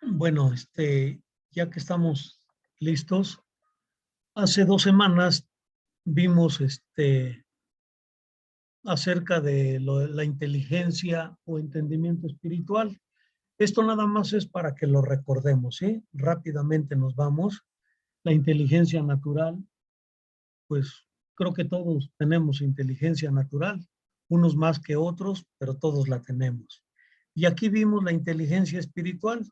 Bueno, ya que estamos listos, hace 2 semanas vimos acerca de la inteligencia o entendimiento espiritual. Esto nada más es para que lo recordemos, ¿sí? Rápidamente nos vamos. La inteligencia natural, pues creo que todos tenemos inteligencia natural, unos más que otros, pero todos la tenemos. Y aquí vimos la inteligencia espiritual,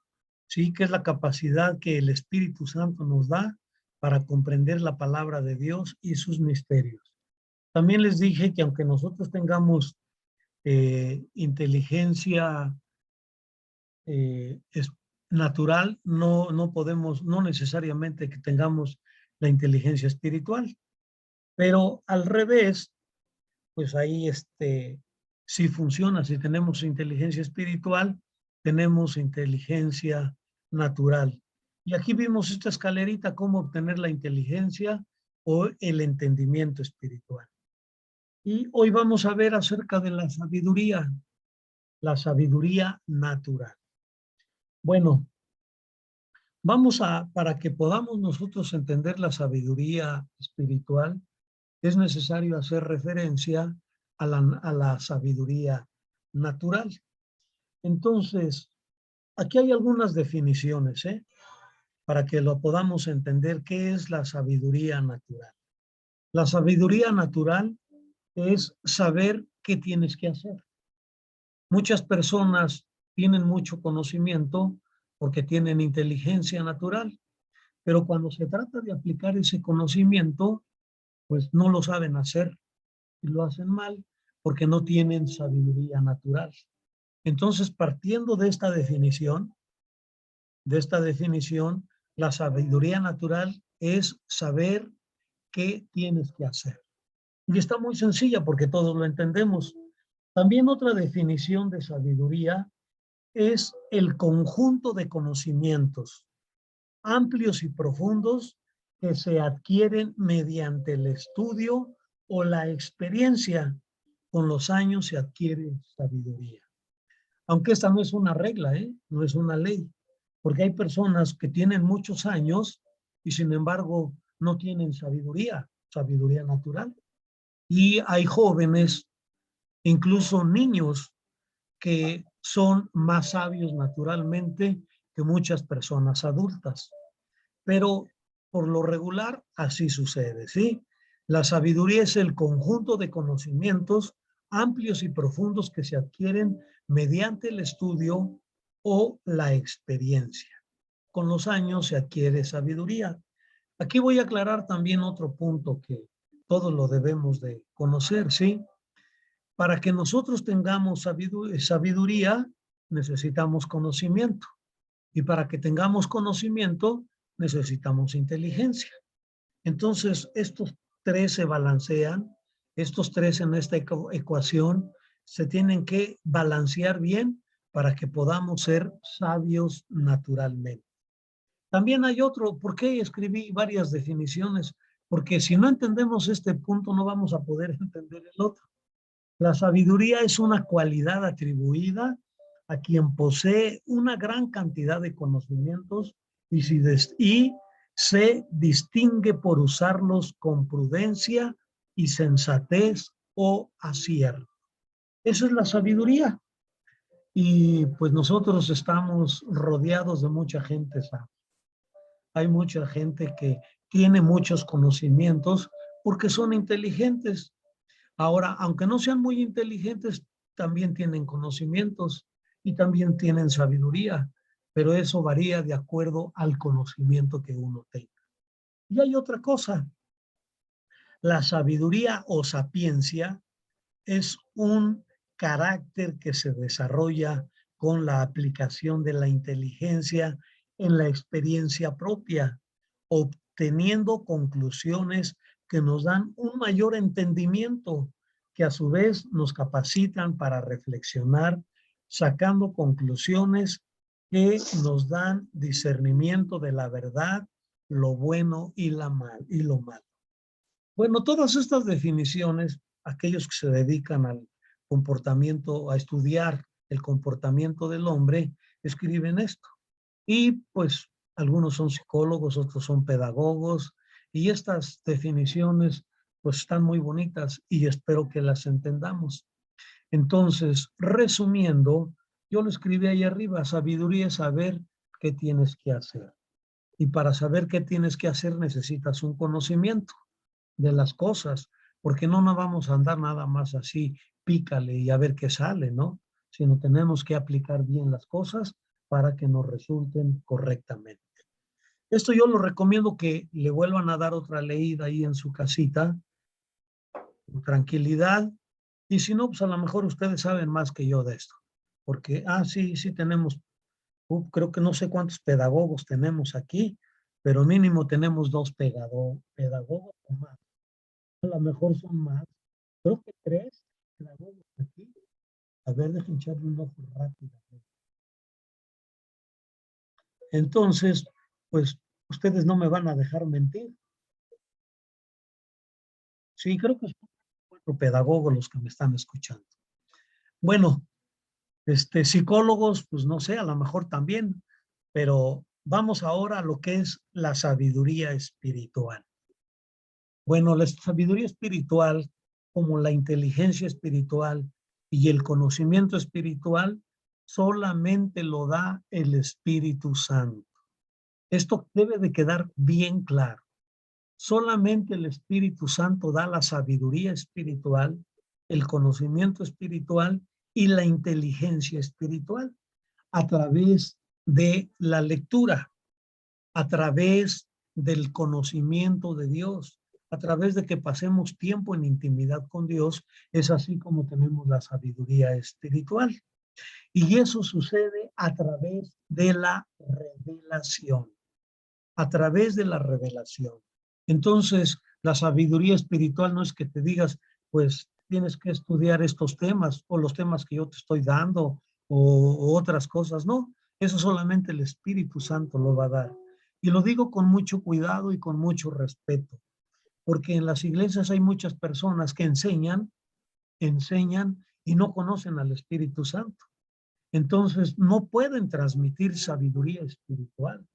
sí, que es la capacidad que el Espíritu Santo nos da para comprender la palabra de Dios y sus misterios. También les dije que aunque nosotros tengamos inteligencia es natural, no podemos, no necesariamente que tengamos la inteligencia espiritual, pero al revés, pues ahí sí funciona. Si tenemos inteligencia espiritual, tenemos inteligencia natural. Y aquí vimos esta escalerita, cómo obtener la inteligencia o el entendimiento espiritual. Y hoy vamos a ver acerca de la sabiduría natural. Bueno, para que podamos nosotros entender la sabiduría espiritual, es necesario hacer referencia a la sabiduría natural. Entonces, aquí hay algunas definiciones, para que lo podamos entender qué es la sabiduría natural. La sabiduría natural es saber qué tienes que hacer. Muchas personas tienen mucho conocimiento porque tienen inteligencia natural, pero cuando se trata de aplicar ese conocimiento, pues no lo saben hacer y lo hacen mal porque no tienen sabiduría natural. Entonces, partiendo de esta definición, la sabiduría natural es saber qué tienes que hacer. Y está muy sencilla porque todos lo entendemos. También otra definición de sabiduría es el conjunto de conocimientos amplios y profundos que se adquieren mediante el estudio o la experiencia. Con los años se adquiere sabiduría. Aunque esta no es una regla, no es una ley, porque hay personas que tienen muchos años y sin embargo no tienen sabiduría natural. Y hay jóvenes, incluso niños, que son más sabios naturalmente que muchas personas adultas. Pero por lo regular así sucede, ¿sí? La sabiduría es el conjunto de conocimientos amplios y profundos que se adquieren mediante el estudio o la experiencia. Con los años se adquiere sabiduría. Aquí voy a aclarar también otro punto que todos lo debemos de conocer, ¿sí? Para que nosotros tengamos sabiduría, necesitamos conocimiento. Y para que tengamos conocimiento, necesitamos inteligencia. Entonces, estos tres se balancean, estos tres en esta ecuación se tienen que balancear bien para que podamos ser sabios naturalmente. También hay otro, ¿por qué escribí varias definiciones? Porque si no entendemos este punto, no vamos a poder entender el otro. La sabiduría es una cualidad atribuida a quien posee una gran cantidad de conocimientos y se distingue por usarlos con prudencia y sensatez o acierto. Esa es la sabiduría. Y pues nosotros estamos rodeados de mucha gente sabia. Hay mucha gente que tiene muchos conocimientos porque son inteligentes. Ahora, aunque no sean muy inteligentes, también tienen conocimientos y también tienen sabiduría, pero eso varía de acuerdo al conocimiento que uno tenga. Y hay otra cosa, la sabiduría o sapiencia es un carácter que se desarrolla con la aplicación de la inteligencia en la experiencia propia, obteniendo conclusiones que nos dan un mayor entendimiento, que a su vez nos capacitan para reflexionar, sacando conclusiones que nos dan discernimiento de la verdad, lo bueno y lo malo. Bueno, todas estas definiciones, aquellos que se dedican al comportamiento, a estudiar el comportamiento del hombre, escriben esto. Y pues algunos son psicólogos, otros son pedagogos, y estas definiciones pues están muy bonitas y espero que las entendamos. Entonces, resumiendo, yo lo escribí ahí arriba: sabiduría es saber qué tienes que hacer. Y para saber qué tienes que hacer necesitas un conocimiento de las cosas, porque no nos vamos a andar nada más así, pícale y a ver qué sale, ¿no? Sino tenemos que aplicar bien las cosas para que nos resulten correctamente. Esto yo lo recomiendo que le vuelvan a dar otra leída ahí en su casita, con tranquilidad, y si no, pues a lo mejor ustedes saben más que yo de esto, porque, sí, sí tenemos, creo que no sé cuántos pedagogos tenemos aquí, pero mínimo tenemos dos pedagogos o más. A lo mejor son más. Creo que tres pedagogos aquí. A ver, dejen echarle un ojo rápido. Entonces, pues ustedes no me van a dejar mentir. Sí, creo que son cuatro pedagogos los que me están escuchando. Bueno, psicólogos, pues no sé, a lo mejor también, pero vamos ahora a lo que es la sabiduría espiritual. Bueno, la sabiduría espiritual, como la inteligencia espiritual y el conocimiento espiritual, solamente lo da el Espíritu Santo. Esto debe de quedar bien claro. Solamente el Espíritu Santo da la sabiduría espiritual, el conocimiento espiritual y la inteligencia espiritual a través de la lectura, a través del conocimiento de Dios, a través de que pasemos tiempo en intimidad con Dios. Es así como tenemos la sabiduría espiritual. Y eso sucede a través de la revelación, a través de la revelación. Entonces, la sabiduría espiritual no es que te digas, pues tienes que estudiar estos temas o los temas que yo te estoy dando o otras cosas. No, eso solamente el Espíritu Santo lo va a dar. Y lo digo con mucho cuidado y con mucho respeto, porque en las iglesias hay muchas personas que enseñan y no conocen al Espíritu Santo. Entonces, no pueden transmitir sabiduría espiritual.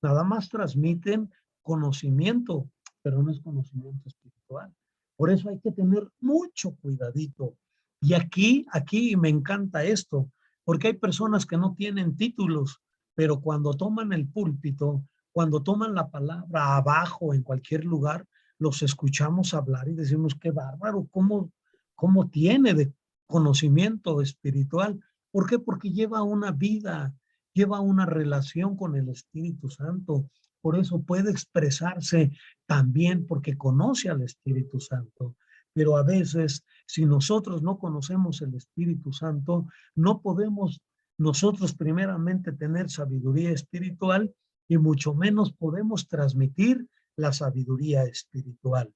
Nada más transmiten conocimiento, pero no es conocimiento espiritual. Por eso hay que tener mucho cuidadito. Y aquí me encanta esto, porque hay personas que no tienen títulos, pero cuando toman el púlpito, cuando toman la palabra abajo en cualquier lugar, los escuchamos hablar y decimos, qué bárbaro, cómo tiene de conocimiento espiritual. ¿Por qué? Porque lleva una relación con el Espíritu Santo. Por eso puede expresarse también porque conoce al Espíritu Santo. Pero a veces, si nosotros no conocemos el Espíritu Santo, no podemos nosotros primeramente tener sabiduría espiritual y mucho menos podemos transmitir la sabiduría espiritual.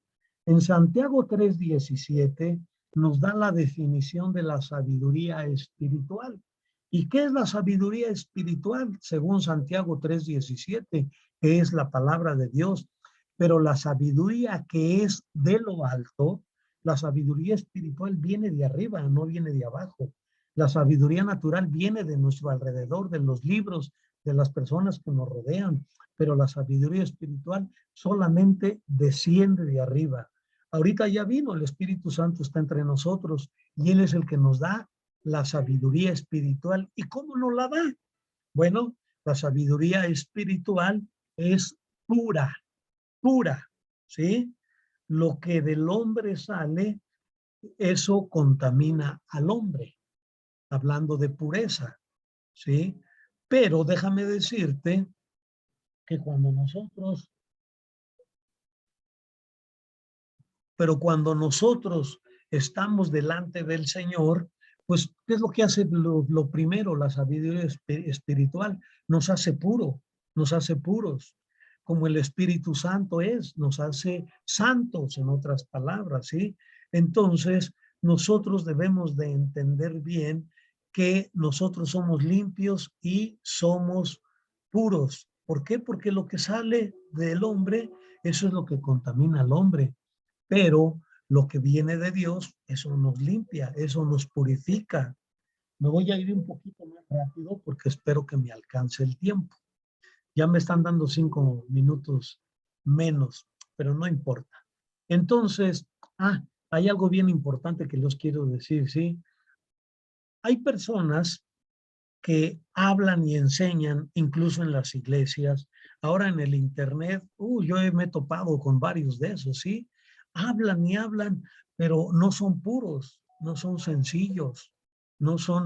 En Santiago 3:17 nos da la definición de la sabiduría espiritual. ¿Y qué es la sabiduría espiritual? Según Santiago 3:17, que es la palabra de Dios. Pero la sabiduría que es de lo alto, la sabiduría espiritual viene de arriba, no viene de abajo. La sabiduría natural viene de nuestro alrededor, de los libros, de las personas que nos rodean. Pero la sabiduría espiritual solamente desciende de arriba. Ahorita ya vino, el Espíritu Santo está entre nosotros y Él es el que nos da la sabiduría espiritual. ¿Y cómo nos la da? Bueno, la sabiduría espiritual es pura, pura, ¿sí? Lo que del hombre sale, eso contamina al hombre, hablando de pureza, ¿sí? Pero déjame decirte que cuando nosotros estamos delante del Señor, pues, ¿qué es lo que hace lo primero? La sabiduría espiritual nos hace nos hace puros, como el Espíritu Santo nos hace santos, en otras palabras, ¿sí? Entonces, nosotros debemos de entender bien que nosotros somos limpios y somos puros. ¿Por qué? Porque lo que sale del hombre, eso es lo que contamina al hombre. Pero lo que viene de Dios, eso nos limpia, eso nos purifica. Me voy a ir un poquito más rápido porque espero que me alcance el tiempo. Ya me están dando 5 minutos menos, pero no importa. Entonces, hay algo bien importante que les quiero decir, ¿sí? Hay personas que hablan y enseñan, incluso en las iglesias. Ahora en el internet, yo me he topado con varios de esos, ¿sí? Hablan y hablan, pero no son puros, no son sencillos, no son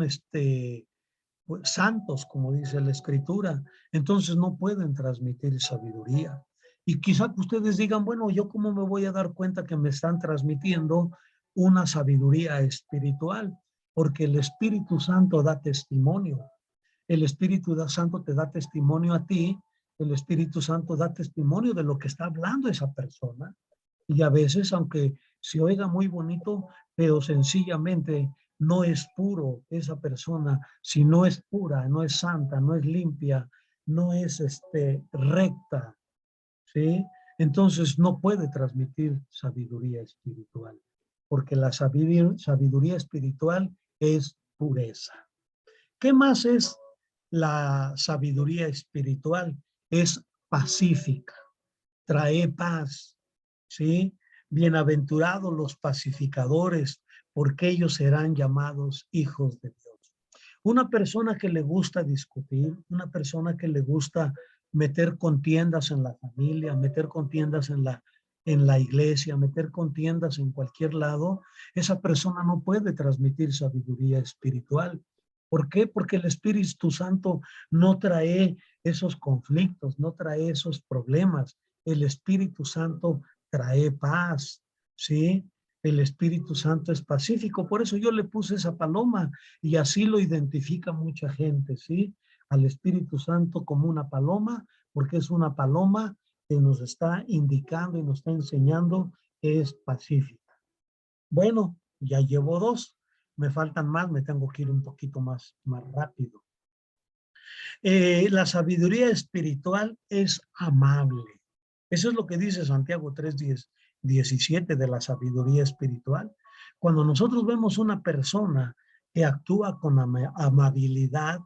pues, santos, como dice la Escritura. Entonces no pueden transmitir sabiduría. Y quizá que ustedes digan, bueno, ¿yo cómo me voy a dar cuenta que me están transmitiendo una sabiduría espiritual? Porque el Espíritu Santo da testimonio. El Espíritu Santo te da testimonio a ti, el Espíritu Santo da testimonio de lo que está hablando esa persona. Y a veces, aunque se oiga muy bonito, pero sencillamente no es puro esa persona, si no es pura, no es santa, no es limpia, no es recta, ¿sí? Entonces no puede transmitir sabiduría espiritual, porque la sabiduría espiritual es pureza. ¿Qué más es la sabiduría espiritual? Es pacífica, trae paz, ¿sí? Bienaventurados los pacificadores, porque ellos serán llamados hijos de Dios. Una persona que le gusta discutir, una persona que le gusta meter contiendas en la familia, meter contiendas en la iglesia, meter contiendas en cualquier lado, esa persona no puede transmitir sabiduría espiritual. ¿Por qué? Porque el Espíritu Santo no trae esos conflictos, no trae esos problemas. El Espíritu Santo trae paz, ¿sí? El Espíritu Santo es pacífico. Por eso yo le puse esa paloma y así lo identifica mucha gente, ¿sí? Al Espíritu Santo como una paloma, porque es una paloma que nos está indicando y nos está enseñando que es pacífica. Bueno, ya llevo 2. Me faltan más, me tengo que ir un poquito más rápido. La sabiduría espiritual es amable. Eso es lo que dice Santiago 3:17 de la sabiduría espiritual. Cuando nosotros vemos una persona que actúa con amabilidad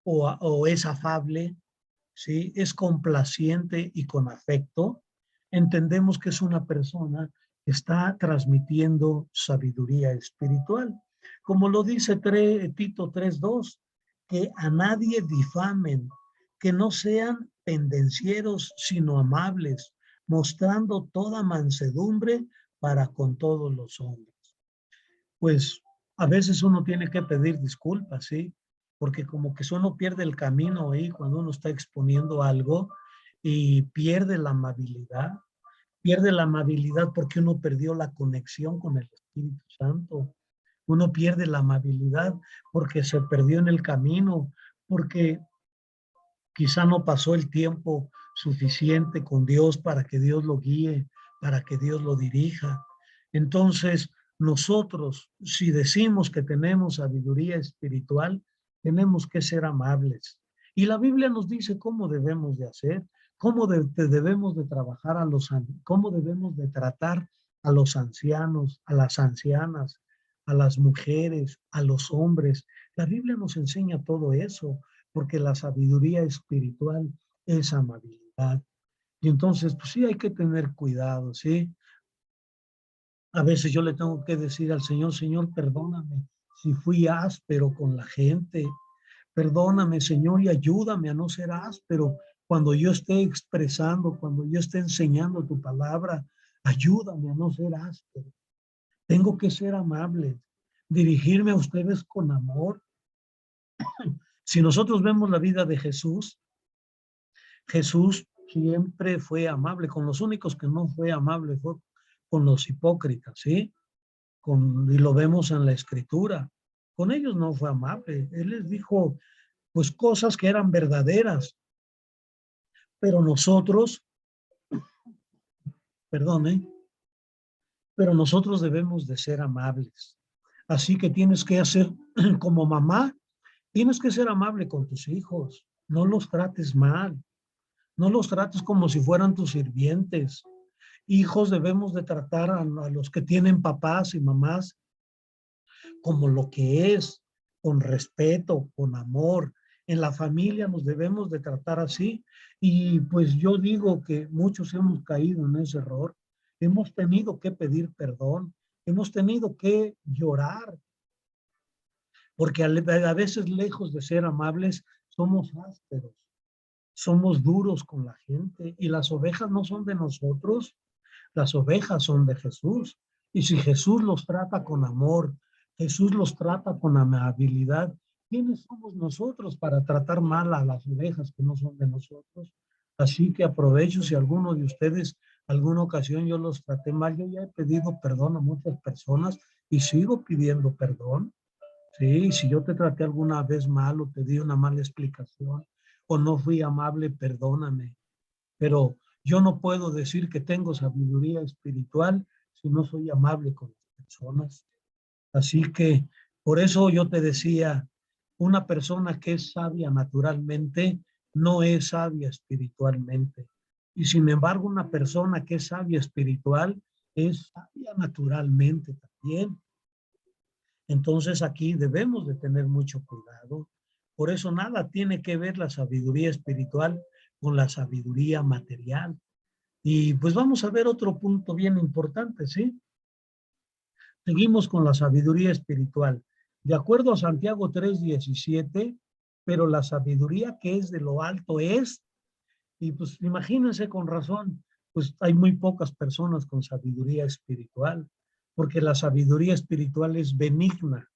o es afable, ¿sí? Es complaciente y con afecto, entendemos que es una persona que está transmitiendo sabiduría espiritual. Como lo dice Tito 3:2, que a nadie difamen, que no sean pendencieros, sino amables, mostrando toda mansedumbre para con todos los hombres. Pues a veces uno tiene que pedir disculpas, ¿sí? Porque como que uno pierde el camino ahí cuando uno está exponiendo algo y pierde la amabilidad porque uno perdió la conexión con el Espíritu Santo. Uno pierde la amabilidad porque se perdió en el camino, porque quizá no pasó el tiempo suficiente con Dios para que Dios lo guíe, para que Dios lo dirija. Entonces, nosotros, si decimos que tenemos sabiduría espiritual, tenemos que ser amables. Y la Biblia nos dice cómo debemos de hacer, debemos de trabajar cómo debemos de tratar a los ancianos, a las ancianas, a las mujeres, a los hombres. La Biblia nos enseña todo eso porque la sabiduría espiritual es amabilidad. Y entonces, pues sí, hay que tener cuidado, ¿sí? A veces yo le tengo que decir al Señor, Señor, perdóname si fui áspero con la gente. Perdóname, Señor, y ayúdame a no ser áspero cuando yo esté expresando, cuando yo esté enseñando tu palabra. Ayúdame a no ser áspero. Tengo que ser amable, dirigirme a ustedes con amor. Si nosotros vemos la vida de Jesús, Jesús siempre fue amable. Con los únicos que no fue amable fue con los hipócritas, ¿sí? Y lo vemos en la Escritura. Con ellos no fue amable. Él les dijo, pues, cosas que eran verdaderas. Pero nosotros, perdone, pero nosotros debemos de ser amables. Así que tienes que hacer como mamá, tienes que ser amable con tus hijos. No los trates mal. No los trates como si fueran tus sirvientes. Hijos, debemos de tratar a los que tienen papás y mamás como lo que es, con respeto, con amor. En la familia nos debemos de tratar así. Y pues yo digo que muchos hemos caído en ese error. Hemos tenido que pedir perdón, hemos tenido que llorar, porque a veces lejos de ser amables, somos ásperos, somos duros con la gente y las ovejas no son de nosotros, las ovejas son de Jesús. Y si Jesús los trata con amor, Jesús los trata con amabilidad, ¿quiénes somos nosotros para tratar mal a las ovejas que no son de nosotros? Así que aprovecho si alguno de ustedes, alguna ocasión yo los traté mal, yo ya he pedido perdón a muchas personas y sigo pidiendo perdón. Sí, si yo te traté alguna vez mal o te di una mala explicación o no fui amable, perdóname. Pero yo no puedo decir que tengo sabiduría espiritual si no soy amable con las personas. Así que por eso yo te decía, una persona que es sabia naturalmente no es sabia espiritualmente. Y sin embargo, una persona que es sabia espiritual es sabia naturalmente también. Entonces aquí debemos de tener mucho cuidado. Por eso nada tiene que ver la sabiduría espiritual con la sabiduría material. Y pues vamos a ver otro punto bien importante, ¿sí? Seguimos con la sabiduría espiritual. De acuerdo a Santiago 3:17, pero la sabiduría que es de lo alto es, y pues imagínense con razón, pues hay muy pocas personas con sabiduría espiritual, porque la sabiduría espiritual es benigna.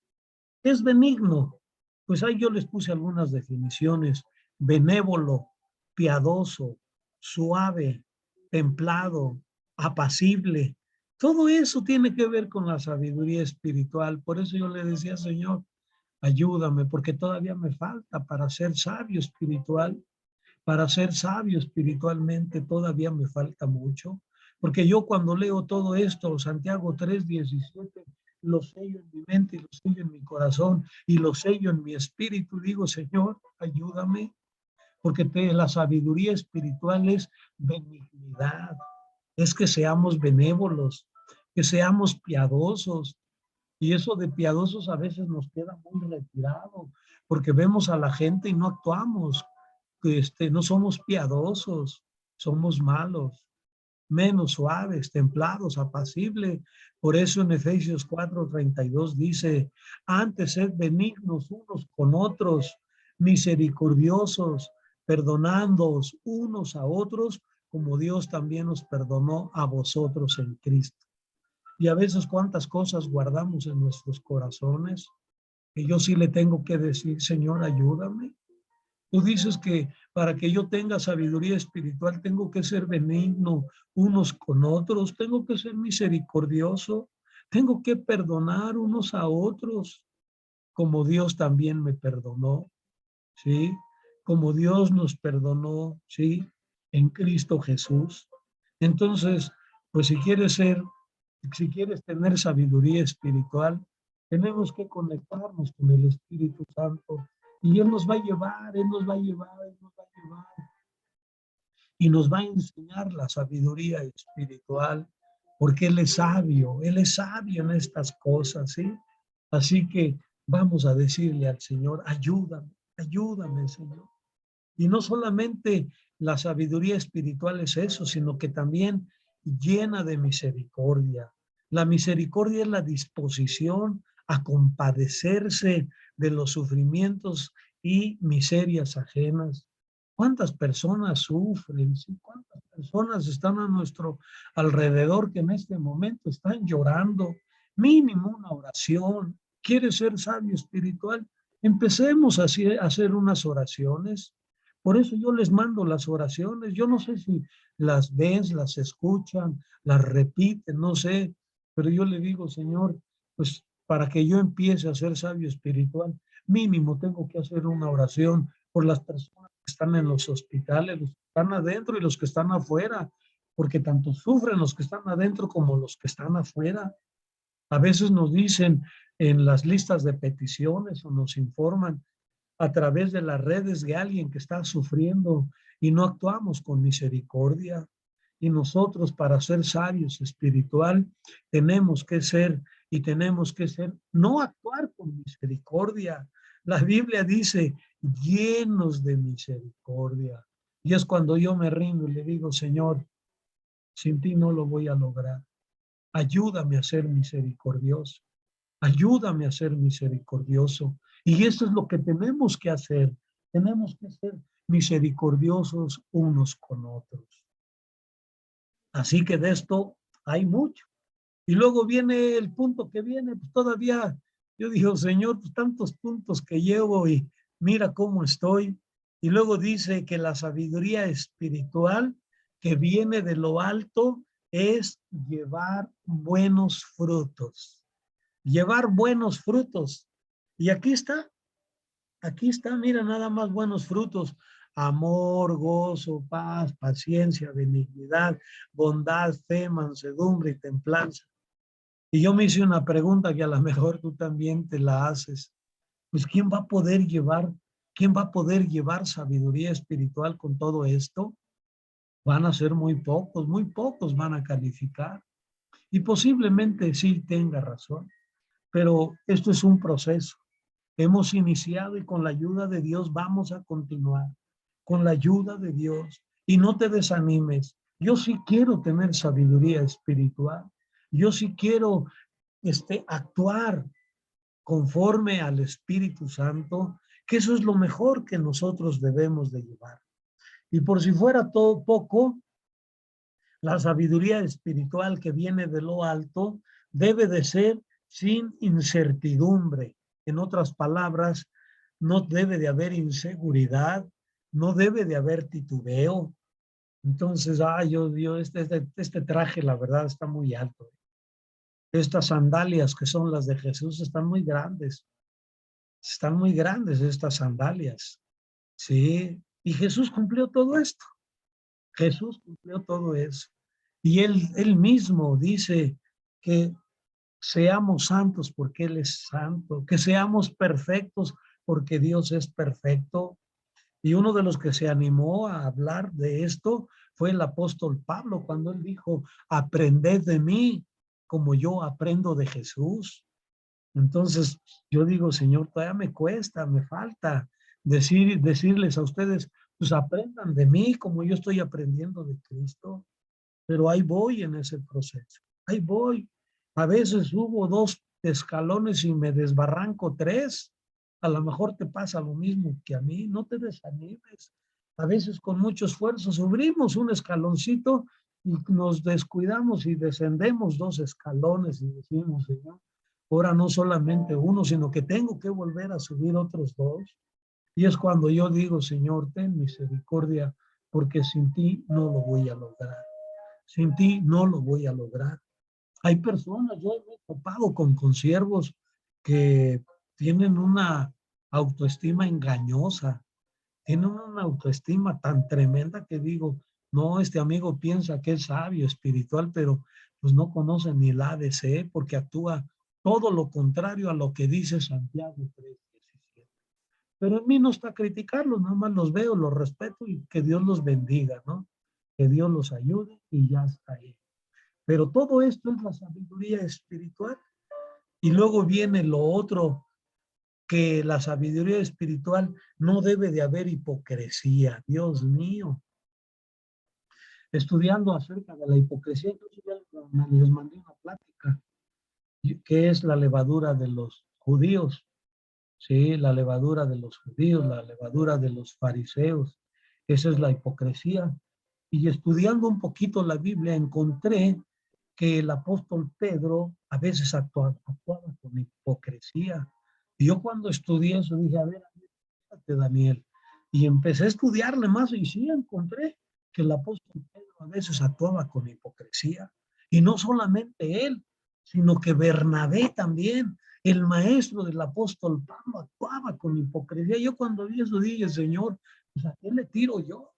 ¿Qué es benigno? Pues ahí yo les puse algunas definiciones: benévolo, piadoso, suave, templado, apacible. Todo eso tiene que ver con la sabiduría espiritual. Por eso yo le decía, Señor, ayúdame, porque todavía me falta para ser sabio espiritual. Para ser sabio espiritualmente todavía me falta mucho, porque yo cuando leo todo esto, Santiago 3:17, lo sello en mi mente y lo sello en mi corazón y lo sello en mi espíritu, digo, Señor, ayúdame, porque la sabiduría espiritual es benignidad, es que seamos benévolos, que seamos piadosos. Y eso de piadosos a veces nos queda muy retirado, porque vemos a la gente y no actuamos, no somos piadosos, somos malos, menos suaves, templados, apacibles. Por eso en Efesios 4:32 dice, antes sed benignos unos con otros, misericordiosos, perdonándoos unos a otros, como Dios también nos perdonó a vosotros en Cristo. Y a veces cuántas cosas guardamos en nuestros corazones, que yo sí le tengo que decir, Señor, ayúdame. Tú dices que para que yo tenga sabiduría espiritual tengo que ser benigno unos con otros, tengo que ser misericordioso, tengo que perdonar unos a otros, como Dios también me perdonó, ¿sí? Como Dios nos perdonó, ¿sí? En Cristo Jesús. Entonces, pues si quieres tener sabiduría espiritual, tenemos que conectarnos con el Espíritu Santo y Él nos va a llevar, Él nos va a llevar, Él nos va a llevar y nos va a enseñar la sabiduría espiritual, porque Él es sabio en estas cosas, ¿sí? Así que vamos a decirle al Señor, ayúdame, ayúdame, Señor. Y no solamente la sabiduría espiritual es eso, sino que también llena de misericordia. La misericordia es la disposición a compadecerse de los sufrimientos y miserias ajenas. ¿Cuántas personas sufren? ¿Sí? ¿Cuántas personas están a nuestro alrededor que en este momento están llorando? Mínimo una oración. ¿Quieres ser sabio espiritual? Empecemos a hacer unas oraciones. Por eso yo les mando las oraciones. Yo no sé si las ves, las escuchan, las repiten, no sé, pero yo le digo, Señor, pues para que yo empiece a ser sabio espiritual, mínimo tengo que hacer una oración por las personas que están en los hospitales, los que están adentro y los que están afuera, porque tanto sufren los que están adentro como los que están afuera. A veces nos dicen en las listas de peticiones o nos informan a través de las redes de alguien que está sufriendo y no actuamos con misericordia. Y nosotros, para ser sabios espiritual, tenemos que ser no actuar con misericordia, La Biblia dice, llenos de misericordia. Y es cuando yo me rindo y le digo, Señor, sin ti no lo voy a lograr. Ayúdame a ser misericordioso. Ayúdame a ser misericordioso. Y eso es lo que tenemos que hacer. Tenemos que ser misericordiosos unos con otros. Así que de esto hay mucho. Y luego viene el punto que viene, pues todavía yo digo, Señor, pues tantos puntos que llevo y mira cómo estoy. Y luego dice que la sabiduría espiritual que viene de lo alto es llevar buenos frutos. Llevar buenos frutos. Y aquí está, mira, nada más buenos frutos. Amor, gozo, paz, paciencia, benignidad, bondad, fe, mansedumbre y templanza. Y yo me hice una pregunta que a lo mejor tú también te la haces. Pues quién va a poder llevar sabiduría espiritual con todo esto? Van a ser muy pocos van a calificar. Y posiblemente sí tenga razón, pero esto es un proceso. Hemos iniciado y con la ayuda de Dios vamos a continuar. Con la ayuda de Dios. Y no te desanimes. Yo sí quiero tener sabiduría espiritual. Yo sí quiero actuar conforme al Espíritu Santo, que eso es lo mejor que nosotros debemos de llevar. Y por si fuera todo poco, la sabiduría espiritual que viene de lo alto debe de ser sin incertidumbre. En otras palabras, no debe de haber inseguridad, no debe de haber titubeo. Entonces, este traje, la verdad, está muy alto. Estas sandalias que son las de Jesús están muy grandes. Están muy grandes estas sandalias. Sí. Y Jesús cumplió todo esto. Jesús cumplió todo eso. Y él mismo dice que seamos santos porque Él es santo, que seamos perfectos porque Dios es perfecto. Y uno de los que se animó a hablar de esto fue el apóstol Pablo, cuando él dijo, aprended de mí como yo aprendo de Jesús. Entonces yo digo, Señor, todavía me cuesta, me falta decirles a ustedes, pues aprendan de mí como yo estoy aprendiendo de Cristo, pero ahí voy en ese proceso, ahí voy. A veces subo 2 escalones y me desbarranco 3. A lo mejor te pasa lo mismo que a mí, no te desanimes. A veces con mucho esfuerzo subimos un escaloncito y nos descuidamos y descendemos 2 escalones y decimos, Señor, ahora no solamente uno, sino que tengo que volver a subir otros 2. Y es cuando yo digo, Señor, ten misericordia, porque sin ti no lo voy a lograr. Sin ti no lo voy a lograr. Hay personas, yo me he topado con consiervos que tienen una autoestima engañosa, tienen una autoestima tan tremenda que digo, no, este amigo piensa que es sabio, espiritual, pero pues no conoce ni el ADC porque actúa todo lo contrario a lo que dice Santiago 3:17. Pero en mí no está criticarlos, nada más los veo, los respeto y que Dios los bendiga, ¿no? Que Dios los ayude y ya está ahí. Pero todo esto es la sabiduría espiritual. Y luego viene lo otro, que la sabiduría espiritual no debe de haber hipocresía. Dios mío. Estudiando acerca de la hipocresía, entonces ya les mandé una plática, que es la levadura de los judíos. Sí, la levadura de los judíos, la levadura de los fariseos. Esa es la hipocresía. Y estudiando un poquito la Biblia encontré que el apóstol Pedro a veces actuaba con hipocresía. Y yo cuando estudié eso dije, a ver, fíjate, Daniel. Y empecé a estudiarle más y sí encontré que el apóstol Pedro a veces actuaba con hipocresía. Y no solamente él, sino que Bernabé también, el maestro del apóstol Pablo, actuaba con hipocresía. Yo cuando vi eso dije, Señor, pues ¿a qué le tiro yo?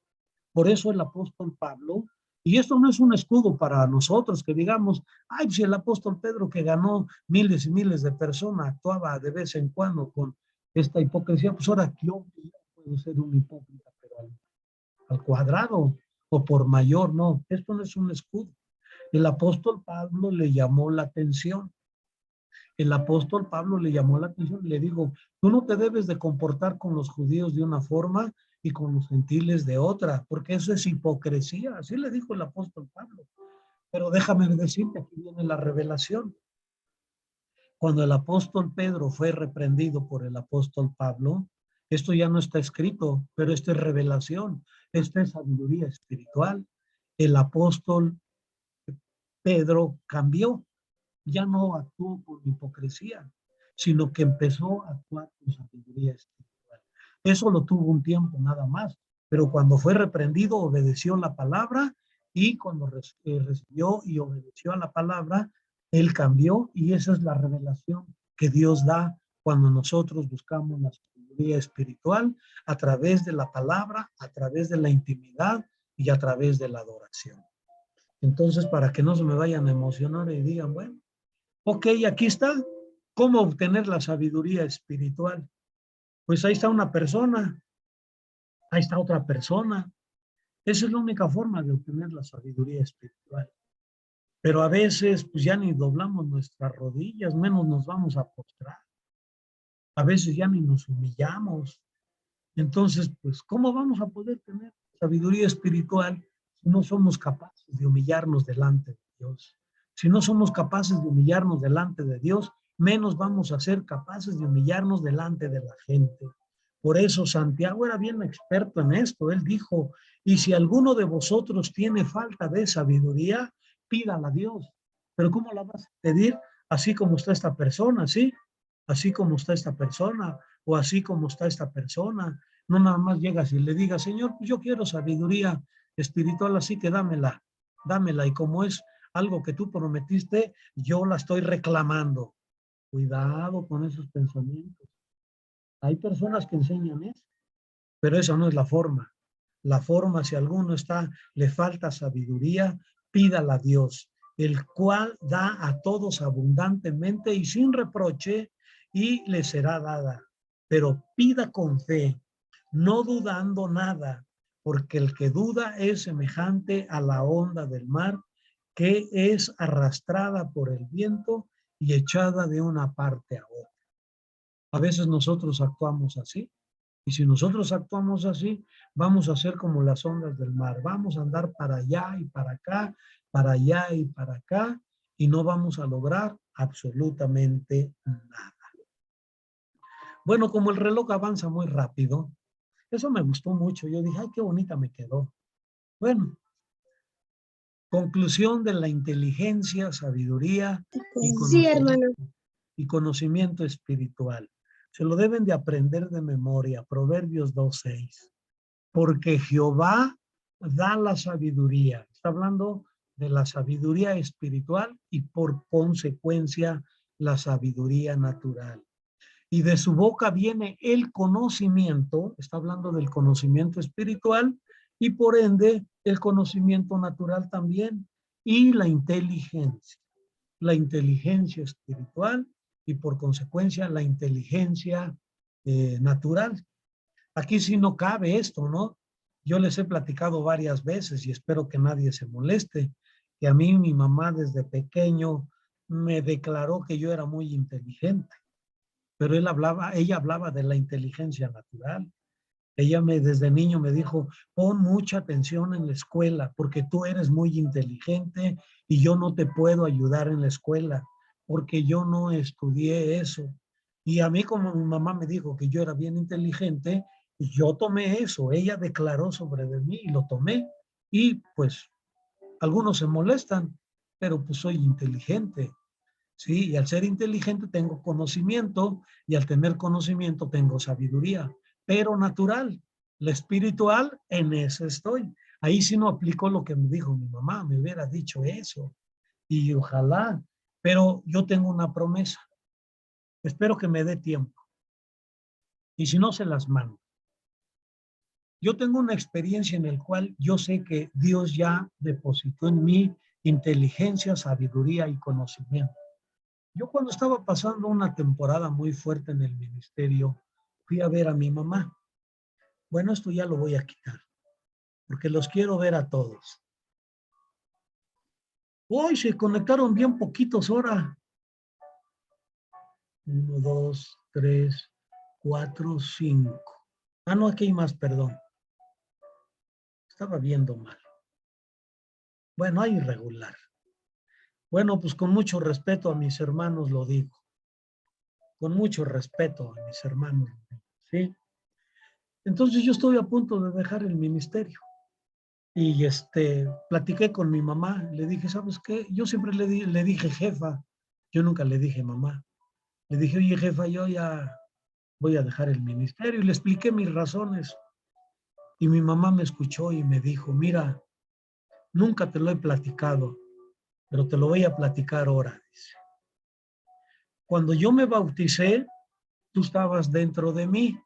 Por eso el apóstol Pablo, y esto no es un escudo para nosotros que digamos, ay, si el apóstol Pedro que ganó miles y miles de personas actuaba de vez en cuando con esta hipocresía, pues ahora yo puedo ser un hipócrita, pero al cuadrado o por mayor, no, esto no es un escudo. El apóstol Pablo le llamó la atención. El apóstol Pablo le llamó la atención y le dijo, Tú no te debes de comportar con los judíos de una forma y con los gentiles de otra, porque eso es hipocresía. Así le dijo el apóstol Pablo. Pero déjame decirte, aquí viene la revelación. Cuando el apóstol Pedro fue reprendido por el apóstol Pablo, esto ya no está escrito, pero esto es revelación, esto es sabiduría espiritual. El apóstol Pedro cambió, ya no actuó con hipocresía, sino que empezó a actuar con sabiduría espiritual. Eso lo tuvo un tiempo nada más, pero cuando fue reprendido obedeció la palabra y cuando recibió y obedeció a la palabra, él cambió y esa es la revelación que Dios da cuando nosotros buscamos la sabiduría espiritual a través de la palabra, a través de la intimidad y a través de la adoración. Entonces, para que no se me vayan a emocionar y digan, bueno, ok, aquí está. ¿Cómo obtener la sabiduría espiritual? Pues ahí está una persona, ahí está otra persona. Esa es la única forma de obtener la sabiduría espiritual. Pero a veces, pues ya ni doblamos nuestras rodillas, menos nos vamos a postrar. A veces ya ni nos humillamos. Entonces, pues, ¿cómo vamos a poder tener sabiduría espiritual si no somos capaces de humillarnos delante de Dios? Si no somos capaces de humillarnos delante de Dios, menos vamos a ser capaces de humillarnos delante de la gente. Por eso Santiago era bien experto en esto. Él dijo, y si alguno de vosotros tiene falta de sabiduría, pídala a Dios. Pero ¿cómo la vas a pedir? Así como está esta persona, ¿sí? Así como está esta persona o así como está esta persona. No nada más llegas y le digas, Señor, pues yo quiero sabiduría espiritual, así que dámela, dámela. Y como es algo que tú prometiste, yo la estoy reclamando. Cuidado con esos pensamientos. Hay personas que enseñan eso, pero esa no es la forma. La forma, si alguno está, le falta sabiduría, pídala a Dios, el cual da a todos abundantemente y sin reproche, y le será dada. Pero pida con fe, no dudando nada, porque el que duda es semejante a la onda del mar, que es arrastrada por el viento y echada de una parte a otra. A veces nosotros actuamos así. Y si nosotros actuamos así, vamos a ser como las ondas del mar. Vamos a andar para allá y para acá, para allá y para acá, y no vamos a lograr absolutamente nada. Bueno, como el reloj avanza muy rápido, eso me gustó mucho. Yo dije, ay, qué bonita me quedó. Bueno, conclusión de la inteligencia, sabiduría Sí, hermano. y conocimiento espiritual. Se lo deben de aprender de memoria, Proverbios 2:6. Porque Jehová da la sabiduría. Está hablando de la sabiduría espiritual y por consecuencia la sabiduría natural. Y de su boca viene el conocimiento, está hablando del conocimiento espiritual y por ende el conocimiento natural también y la inteligencia espiritual y por consecuencia la inteligencia natural. Aquí sí no cabe esto, ¿no? Yo les he platicado varias veces y espero que nadie se moleste, que a mí mi mamá desde pequeño me declaró que yo era muy inteligente, pero ella hablaba de la inteligencia natural. Desde niño me dijo, pon mucha atención en la escuela porque tú eres muy inteligente y yo no te puedo ayudar en la escuela porque yo no estudié eso. Y a mí como mi mamá me dijo que yo era bien inteligente, yo tomé eso. Ella declaró sobre de mí y lo tomé. Y pues algunos se molestan, pero pues soy inteligente. Sí, y al ser inteligente tengo conocimiento y al tener conocimiento tengo sabiduría, pero natural. La espiritual, en eso estoy. Ahí sí no aplicó lo que me dijo mi mamá, me hubiera dicho eso. Y ojalá, pero yo tengo una promesa. Espero que me dé tiempo. Y si no, se las mando. Yo tengo una experiencia en la cual yo sé que Dios ya depositó en mí inteligencia, sabiduría y conocimiento. Yo cuando estaba pasando una temporada muy fuerte en el ministerio, fui a ver a mi mamá. Bueno, esto ya lo voy a quitar, porque los quiero ver a todos. Hoy se conectaron bien poquitos ahora. 1, 2, 3, 4, 5. Ah, no, aquí hay más, perdón. Estaba viendo mal. Bueno, hay irregular. Bueno, pues con mucho respeto a mis hermanos lo digo. Con mucho respeto a mis hermanos, ¿sí? Entonces yo estoy a punto de dejar el ministerio. Y platiqué con mi mamá, le dije, ¿sabes qué? Yo siempre le dije jefa, yo nunca le dije mamá. Le dije, oye jefa, yo ya voy a dejar el ministerio y le expliqué mis razones. Y mi mamá me escuchó y me dijo, mira, nunca te lo he platicado, pero te lo voy a platicar ahora. Dice, cuando yo me bauticé, tú estabas dentro de mí,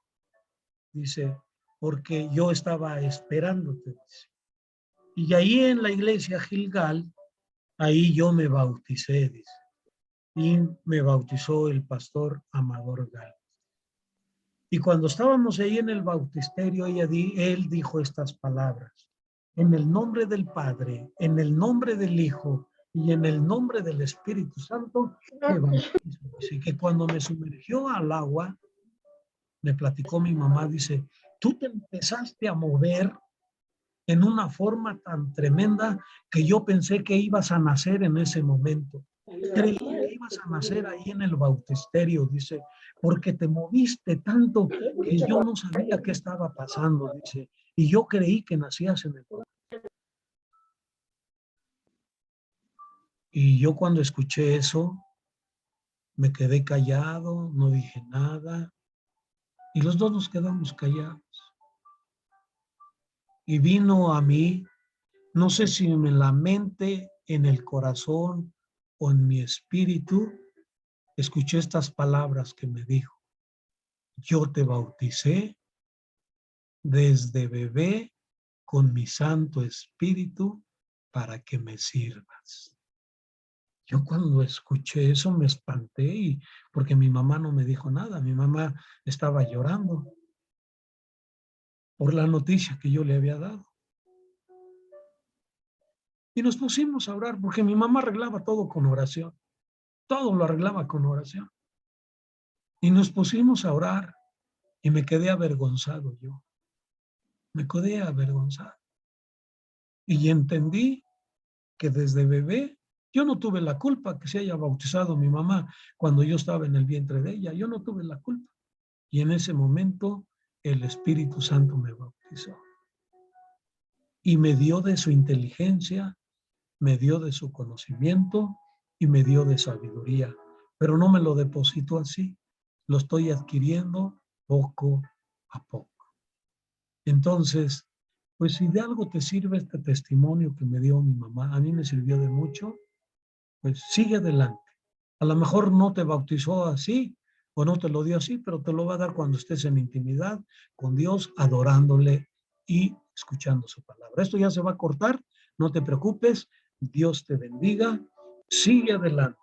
dice, porque yo estaba esperándote. Dice. Y ahí en la iglesia Gilgal, ahí yo me bauticé, dice. Y me bautizó el pastor Amador Gal. Y cuando estábamos ahí en el bautisterio, él dijo estas palabras. En el nombre del Padre, en el nombre del Hijo y en el nombre del Espíritu Santo, me bautizo. Así que cuando me sumergió al agua, me platicó mi mamá, dice, tú te empezaste a mover en una forma tan tremenda que yo pensé que ibas a nacer en ese momento. Creí que ibas a nacer ahí en el bautisterio, dice, porque te moviste tanto que yo no sabía qué estaba pasando, dice, y yo creí que nacías en el bautisterio. Y yo cuando escuché eso, me quedé callado, no dije nada, y los dos nos quedamos callados. Y vino a mí, no sé si en la mente, en el corazón o en mi espíritu, escuché estas palabras que me dijo. Yo te bauticé desde bebé con mi Santo Espíritu para que me sirvas. Yo cuando escuché eso me espanté porque mi mamá no me dijo nada. Mi mamá estaba llorando por la noticia que yo le había dado. Y nos pusimos a orar porque mi mamá arreglaba todo con oración. Todo lo arreglaba con oración. Y nos pusimos a orar y me quedé avergonzado yo. Me quedé avergonzado. Y entendí que desde bebé yo no tuve la culpa que se haya bautizado mi mamá cuando yo estaba en el vientre de ella. Yo no tuve la culpa. Y en ese momento el Espíritu Santo me bautizó. Y me dio de su inteligencia, me dio de su conocimiento y me dio de sabiduría. Pero no me lo deposito así. Lo estoy adquiriendo poco a poco. Entonces, pues si de algo te sirve este testimonio que me dio mi mamá, a mí me sirvió de mucho, pues sigue adelante. A lo mejor no te bautizó así o no te lo dio así, pero te lo va a dar cuando estés en intimidad con Dios, adorándole y escuchando su palabra. Esto ya se va a cortar, no te preocupes, Dios te bendiga, sigue adelante.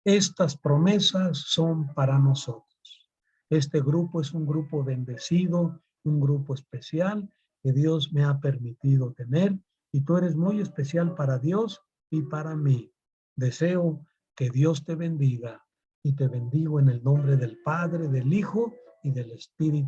Estas promesas son para nosotros. Este grupo es un grupo bendecido, un grupo especial que Dios me ha permitido tener y tú eres muy especial para Dios y para mí. Deseo que Dios te bendiga y te bendigo en el nombre del Padre, del Hijo y del Espíritu.